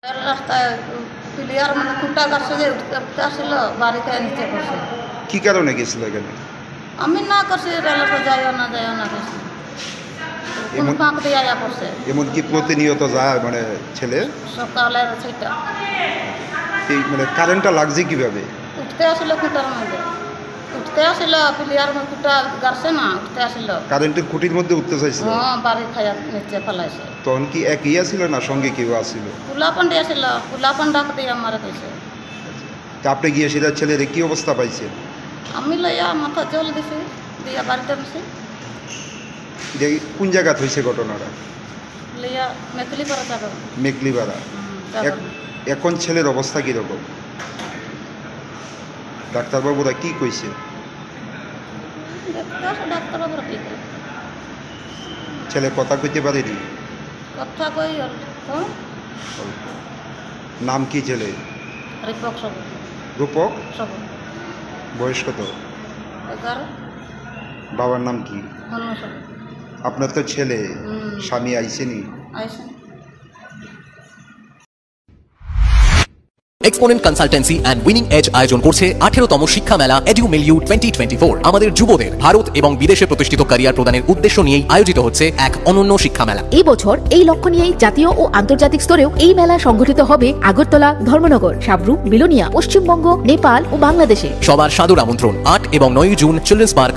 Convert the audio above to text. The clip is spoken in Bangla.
রাস্তায় প্লেয়ার মানে খুঁটা গাছে যে উঠতে আসছিল বাড়ি খেয়ে নিচে করছে। কি কারণে গেছিল এখানে? আমি না করছি রেলতে যাইও না করছি কোন এমন- ফাঁক দিয়ে আয়া করছে এমনকি প্রতিনিয়ত যায় মানে ছেলে সকালের সেটা এই মানে কারেন্টটা লাগছে কিভাবে? উঠতে আসছিল খুঁটার মধ্যে উঠতে আসছিল প্লেয়ার খুঁটা গাছে না উঠতে আসছিল কারেন্টের খুঁটির মধ্যে উঠতে চাইছিল। হ্যাঁ বাড়ি খাইয়া নিচে ফেলাইছে। তখন কি এক ইয়া ছিল না সঙ্গে কেউ আসছিল? কুলাপন দিয়েছিল কুলাপন ডাক দিয়ে আমার কইছে। তা আপনি গিয়ে সেটা ছেলের কি অবস্থা পাইছেন? আমি লইয়া মাথা জল দিছি দিয়া বাড়িতে নিছি এটা কোন জায়গাত হয়েছে ঘটনাটা? লইয়া মেকলি করা যাবে মেকলিপাড়া। এখন ছেলের অবস্থা কীরকম? ডাক্তারবাবুরা কি কইছে? দেখতে আসো ডাক্তার বাবুর কি করে ছেলে কথা কইতে পারেনি? কথা কই আর নাম কি ছেলে? রিপক সব রূপক। সব বয়স কত? 11 বাবার নাম কি? হন্য সব আপনার তো ছেলে, স্বামী আইসেনি? আইসেন। Exponent Consultancy and Winning Edge আয়োজন করছে 18তম শিক্ষা মেলা এডুমিলিউ 2024। আমাদের যুবদের ভারত এবং বিদেশে প্রতিষ্ঠিত ক্যারিয়ার প্রদানের উদ্দেশ্য নিয়েই আয়োজিত হচ্ছে এক অনন্য শিক্ষা মেলা। এই বছর এই লক্ষ্য নিয়েই জাতীয় ও আন্তর্জাতিক স্তরেও এই মেলা সংগঠিত হবে আগরতলা, ধর্মনগর, সাবরু, বিলোনিয়া, পশ্চিমবঙ্গ, নেপাল ও বাংলাদেশে। সবার সাদর আমন্ত্রণ। 8 এবং 9 জুন চিলড্রেন্স পার্ক,